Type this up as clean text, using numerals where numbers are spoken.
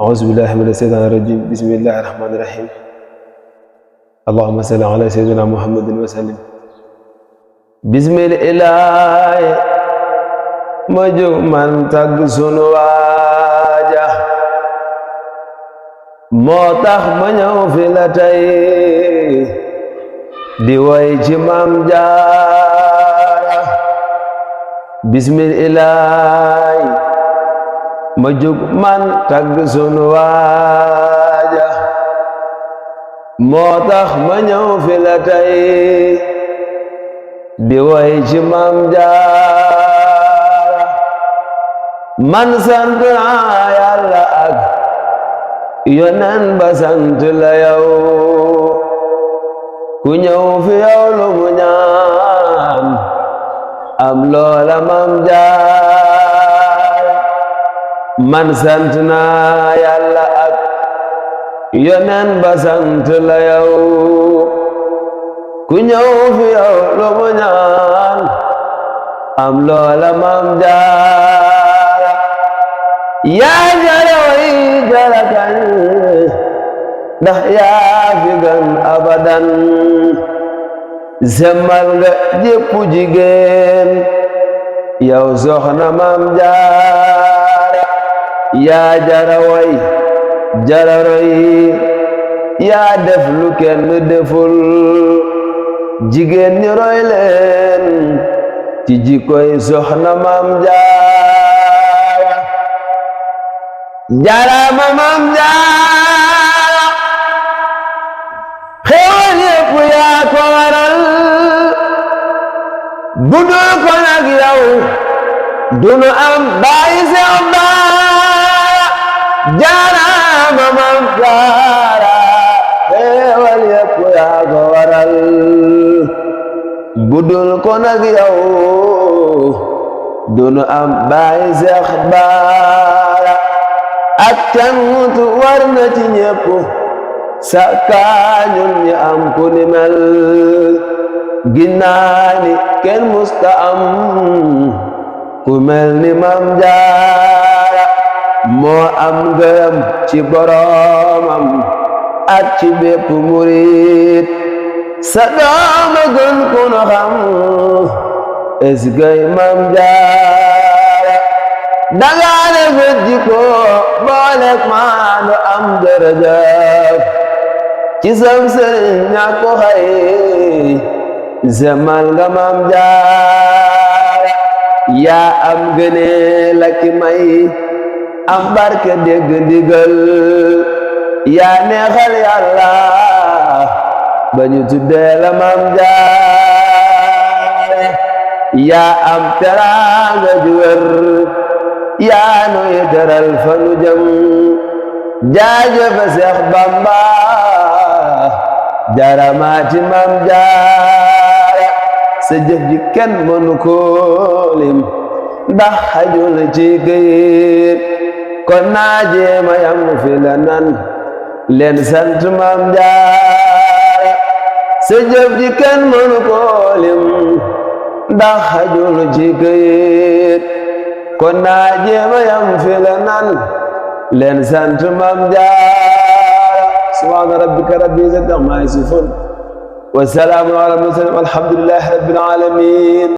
أعوذ بالله من الشيطان الرجيم بسم الله الرحمن الرحيم اللهم صل على سيدنا محمد وسلم بسم الله ma jóg man tagg sunu waaja moo tax ma ñëw fi la tey di way ci Maam Jaara bismillaahi ma jóg man tagg sunu waaja moo tax ma ñëw fi la tey di way ci Maam Jaara man sant naa Yàlla ak Yonent ba sant la yow ku ñëw fi yow lu mu ñaan am loola Maam Jaara man sant naa Yàlla ak Yonent ba sant la yow ku ñëw fi yow lu mu ñaan am loola Maam Jaara yaa jara way jara kañ ndax yaa fi gën abadan semmal nga jépp jigéen yow soxna Maam Jaara yaa jara way jara roy yaa def lu kenn deful jigéen ñi roy leen ci jikkoy soxna Maam Jaara jarama Maam Jaara xéewal yépp yaa ko waral budul ko nag yow dunu am bàyyi Seex Baara jarama Maam Jaara xéewal yépp yaa ko waral budul ko nag yow dunu am bàyyi Seex Baara ak cant war na ci ñépp sakaañun ñi am ku ni mel ginnaani kenn musta am ku mel ni Maam Jaara moo am ngërëm ci boroomam ak ci bépp murit sa dooma gën ku no xam esgay Maam Jaara dagaane fet jikko boolek maanu am jërëjëf ci sam sëriñ ñàkk ko xay semal nga Maam Jaara yaa am gëneel ak may am barke dégg ndigal yaa neexal Yàlla ba ñu tuddee la Maam Jaara yaa am teraanga ju wér yaa nuy teral fa nu jëm jaajëf Seex Bamba jaramaati Maam Jaara sa jëf ji kenn mënu ko lim ndax xajul ci këyit kon naa jéema yam fi la nan leen sant Maam Jaara sa jëf ji kenn mënu ko lim ndax xajul ci këyit kon naa jéema yam fi la nan leen sant Maam Jaara subhaana rabbika rabbil izzati ammaa yasifuun wa salaamun alal mursaliin walhamdulillaahi rabbil aalamiin